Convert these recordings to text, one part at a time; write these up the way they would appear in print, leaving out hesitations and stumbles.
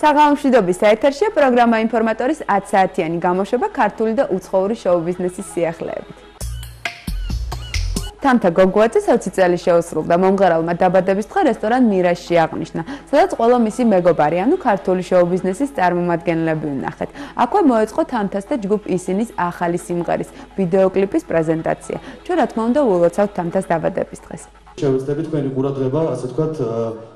საღამომშვიდობის ეთერშია პროგრამა ინფორმატორის 10 საათიანი გამოშვება ქართული და უცხოური შოუ-ბიზნესის სიახლეებით. თამთა გოგუაძე 20 წელი შეუსრულდა მომღერალმა დაბადების დღე რესტორან მირაშში აღნიშნა, სადაც ყველა მისი მეგობარი, ანუ ქართული შოუ-ბიზნესის წარმომადგენლები უნახეთ. აქვე მოეწყო თამთას და ჯგუფ ისინის ახალი სიმღერის ვიდეოკლიპის პრეზენტაცია. ჩვენ რა თქმა უნდა ულოცავთ თამთას დაბადების დღეს. შევეცდებით თქვენი ყურადღება, ასე ვთქვათ,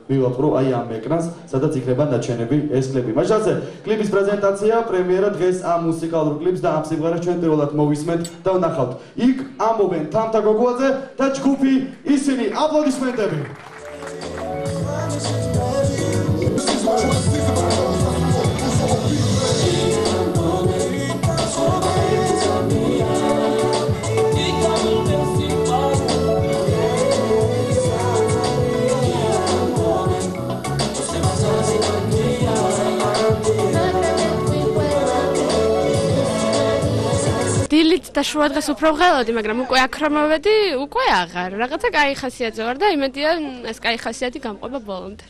მივაპყრო აი ამ ეკრანს, სადაც იქნება ნაჩვენები ეს კლიპი. მაშასე, კლიპის პრეზენტაცია, პრემიერა დღეს ამ მუსიკალურ კლიპს და ამ სიმღერას ჩვენ პირველად მოვისმენთ და ვნახავთ. იქ ამობენ თამთა გოგუაძე და ჯგუფი ისინი. აპლოდისმენტები. დილით და შუა დღეს უფრო ვღელოდი, მაგრამ უკვე აქ რომ მოვედი, უკვე აღარ. რაღაცა კაი ხასიათზე ვარ და იმედია ეს კაი ხასიათი გამყვება ბოლომდე.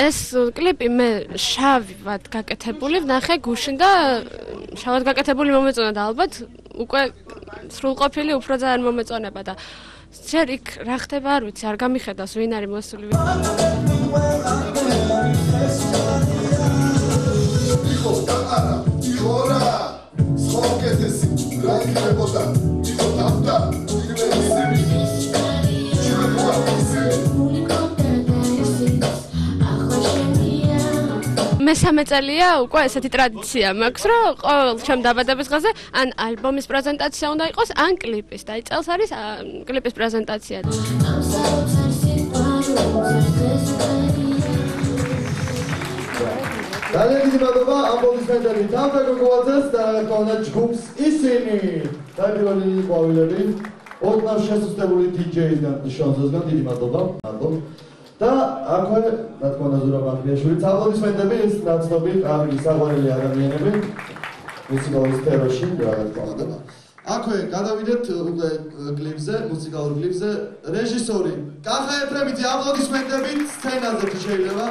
ეს კლიპი მე შავად გაკეთებული ვნახე გუშინ და შავად გაკეთებული მომეწონა და ალბათ უკვე სრულყოფილი უფრო ძალიან მომეწონება და ჯერ იქ რა ხდება არ ვიცი, არ გამიხედავს ვინ არის მოსული. მესამე წელია უკვე ესეთი ტრადიცია მაქვს, რომ ყოველ ჩემ დაბადების დღეზე ან ალბომის პრეზენტაცია უნდა იყოს, ან კლიპის და წელს არის კლიპის პრეზენტაცია. ძალიან დიდი მადლობა აპლოდისმენტები თამთა გოგუაძეს და რა ჯგუფს ისინი. დაიბილონი ყვავილები, ოდნავ შესუსტებული DJ-ისგან შონზოსგან დიდი მადლობა. და აქვე რა თქმა უნდა ზურაბ ახლიაშვილი. აპლოდისმენტები ეს ნაცნობი კარგი საყვარელი ადამიანები მუსიკალურ სფეროში რა თქმა უნდა. აქვე გადავიდეთ უკვე კლიპზე, მუსიკალურ კლიპზე. რეჟისორი კახა ეფრემიძე, აპლოდისმენტებით სცენაზე თუ შეიძლება.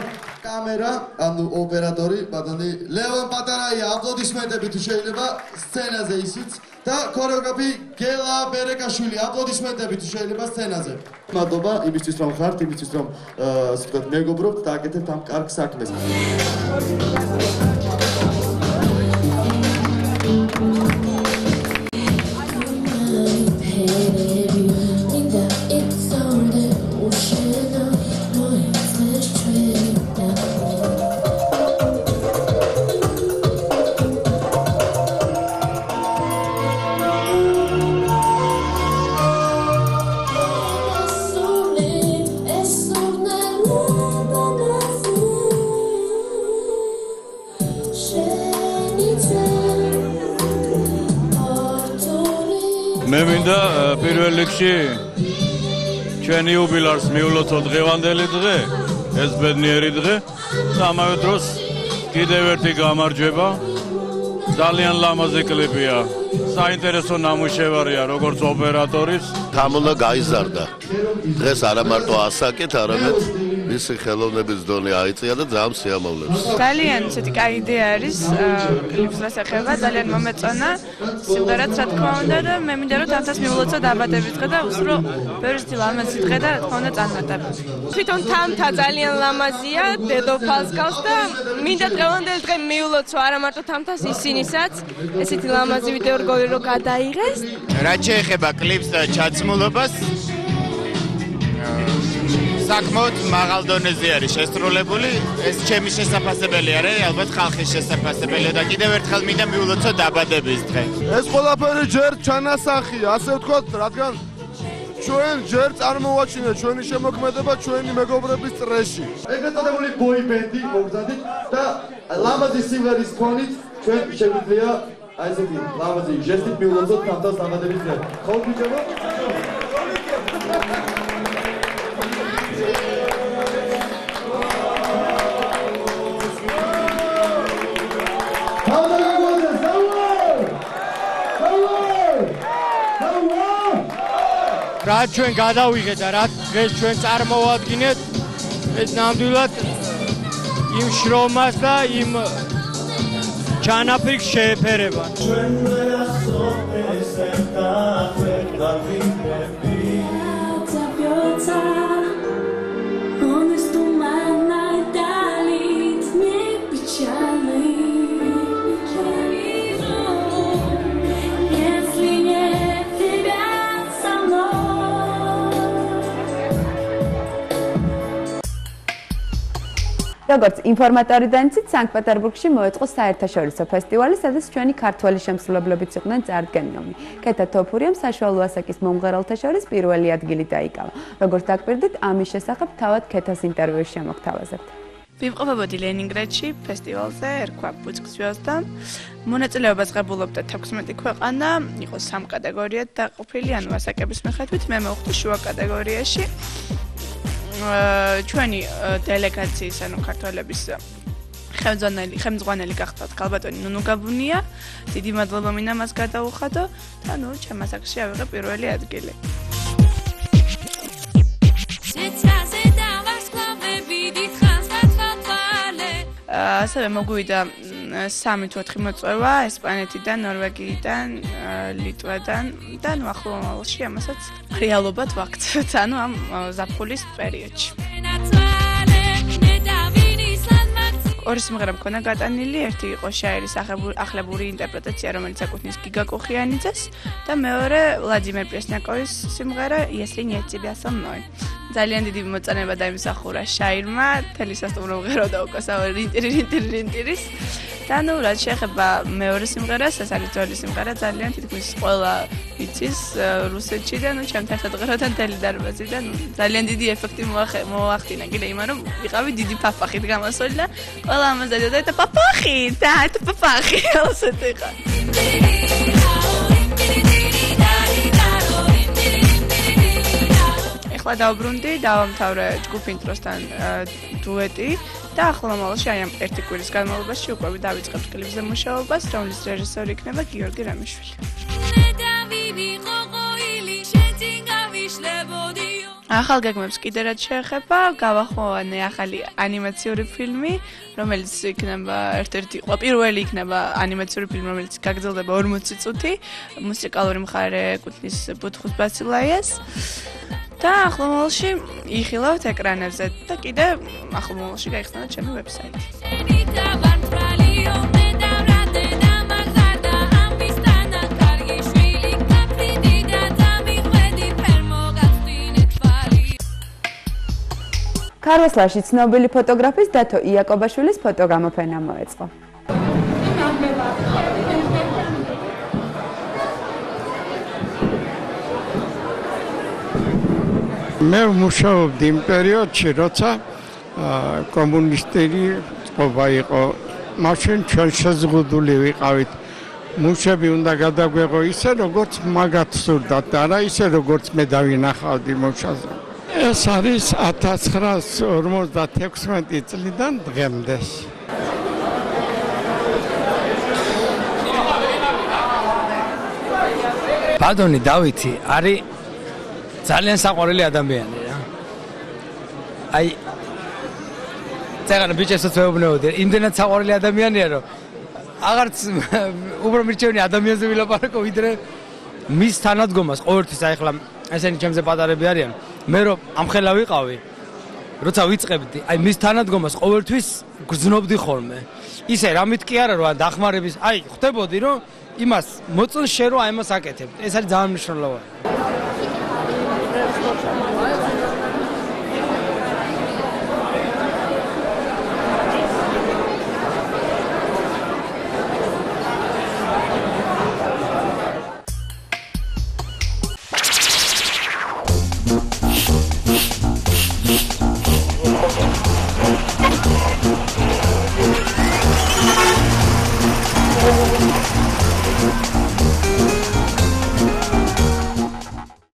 კამერა, ანუ ოპერატორი, ბატონი ლევან პატარაია, აპლოდისმენტები თუ შეიძლება სცენაზე ისიც და ქორეოგრაფი გელა ბერეკაშვილი, აპლოდისმენტები თუ შეიძლება სცენაზე. მადლობა იმისთვის რომ ხართ, იმისთვის რომ ასე ვთქვათ მეგობრობთ და აკეთებთ ამ კარგ საქმეს. მე მინდა პირველ რიგში ჩვენი იუბილარს მიულოცოთ დღევანდელი დღე, ეს ბედნიერი დღე და ამავე დროს კიდევ ერთი გამარჯვება. ძალიან ლამაზი კლიპია, საინტერესო ნამუშევარია როგორც ოპერატორის. თამულა გაიზარდა. დღეს არა მარტო ასაკეთ, არამედ მისი ხელოვნების დონე აიწია და ძალიან სიამოვნებს. ძალიან ცოტა კაი იდეა არის კლიპს რასახება, ძალიან მომეწონა. სიმღერაც რა თქმა უნდა და მე მინდა რომ თამთას მიულოცო დაბადების დღე და უსრო ბევრი ლამაზი დღე და რა თქმა უნდა წარმატება. თვითონ თამთა ძალიან ლამაზია, დედოფალს გავს და მინდა დღევანდელი დღე მიულოცო არა მარტო თამთას ისინისაც, ესეთი ლამაზი ვიდეო რგოლი რომ გადაიღეს. რაც შეეხება კლიპს და ჩაცმულობას საკმაოდ მაღალ დონეზე არის შესრულებული. ეს ჩემი შესაძლებელი არის, ალბათ ხალხის შესაძლებელია და კიდევ ერთხელ მინდა მიულოცო დაბადების დღე. ეს ყველაფერი ჯერ ჩანასახია, ასე ვთქვათ, რადგან ჩვენ ჯერ წარმოვაჩინეთ ჩვენი შემოქმედება ჩვენი მეგობრების წრეში. ეგრეთ წოდებული ბოი ბენდი მოგზადით და ლამაზი სიმღერის ფონით ჩვენ შეგვიძლია აი ესეთი ლამაზი ჟესტით მიულოცოთ თამთას დაბადების დღე. ხო გიჭირდება? რა ჩვენ გადავიღეთ და რა დღეს ჩვენ წარმოვადგინეთ ეს ნამდვილად იმ შრომას და იმ ჩანაფიქრს შეეფერება. როგორც ინფორმატორიდან იცით, სანქტ-პეტერბურგში მოეწყო საერთაშორისო ფესტივალი, სადაც ჩვენი ქართველი შემსრულებლებიც იყვნენ წარდგენილნი. ქეთა თოფურიამ საშუალო ასაკის მომღერალთა შორის პირველი ადგილი დაიკავა. როგორც დაგპირდით, ამის შესახებ თავად ქეთას ინტერვიუში შემოგთავაზებთ. ვიმყოფებოდი ლენინგრადში ფესტივალზე, ერქვა ბუცქცვიოსდა. მონაწილეობას ღებულობდა 16 ქვეყანა, იყო 3 კატეგორიად დაყოფილი, ანუ ასაკების მიხედვით, მე მოვხდი შუა კატეგორიაში. ჩვენი დელეგაციის, ანუ ქართველების ხელმძღვანელი გახდათ ქალბატონი ნუნუ გაბუნია. დიდი მადლობა მინდა მას გადაუხადო და ნუ ჩემ ასაკში ავიღე პირველი ადგილი. ასევე მოგვივიდა 3 თუ 4 მოწვევა ესპანეთიდან, ნორვეგიიდან, ლიტვიდან და ნუ ახლო მომავალში ამასაც რეალობად ვაქცევთ, ანუ ამ ზაფხულის პერიოდში. ორი სიმღერა მქონდა გატანილი, ერთი იყო შაირის ახლებური ინტერპრეტაცია, რომელიც ეკუთვნის გიგა კუხიანიძეს და მეორე ვლადიმერ პრესნიაკოვის სიმღერა „Если нет тебя со mной“. ძალიან დიდი მოწონება დაიმსახურა შაირმა, თელი სასტუმრო მღეროდა უკასავე რინტირის. და ნუ რაც შეეხება მეორე სიმღერას, ეს არის ძველი სიმღერა, ძალიან თითქმის ყველა იცის რუსეთში და ნუ ჩემთან ერთად ღეროდა თელი დარბაზი და ნუ ძალიან დიდი ეფექტი მოახდინა კიდე იმან, რომ ვიყავი დიდი პაპახით გამოსული და ყველა ამას დადიოდა და პაპახი და პაპახი ასეთ იყო. ახლა დავბრუნდი, დავამთავრე ჯგუფ ინტროსთან დუეტი და ახლა მომავალში აი ამ ერთი კვირის განმავლობაში უკვე დავიწყებ კლიპზე მუშაობას, რომლის რეჟისორი იქნება გიორგი რამიშვილი. ახალ გეგმებს კიდე რაც შეეხება, გავახოვანე ახალი ანიმაციური ფილმი, რომელიც იქნება ერთ-ერთი პირველი იქნება ანიმაციური ფილმი, რომელიც გაგრძელდება 40 წუთი, მუსიკალური მხარე ეკუთვნის ბუთხუს ბასილაიას. და ახლა მომავალში იხილავთ ეკრანებზე და კიდე ახლა მომავალში გაიხსნა ჩემი ვებსაიტი. ქარვასლაში ცნობილი ფოტოგრაფის დათო იაკობაშვილის ფოტოგამოფენა მოეწყო. მე მუშაობდი იმ პერიოდში, როცა კომუნისტური წყობა იყო. მაშინ ჩვენ შეზღუდული ვიყავით. მუშები უნდა გადაგვეღო ისე, როგორც მაგათ სურდათ და არა ისე, როგორც მე დავინახავდი მუშაზე. ეს არის 1956 წლიდან დღემდე. ბადონი დავითი არის ძალიან საყვარელი ადამიანი რა. აი წეგან ბიჭებსაც ვეუბნებოდი, იმდენად საყვარელი ადამიანია, რომ აღარც უფრო მირჩევნი ადამიანზე ვილაპარაკო, ვიდრე მის თანადგომას ყოველთვის. აი ახლა ესენი ჩემზე პატარები არიან. მე რომ ამხელა ვიყავი, როცა ვიწყებდი, აი მის თანადგომას ყოველთვის გრძნობდი ხოლმე. ისე რამით კი არა, რომ დახმარების, აი ხვდებოდი, რომ იმას მოწონს შენ რომ აი ამას აკეთებ. ეს არის ძალიან მნიშვნელოვანი.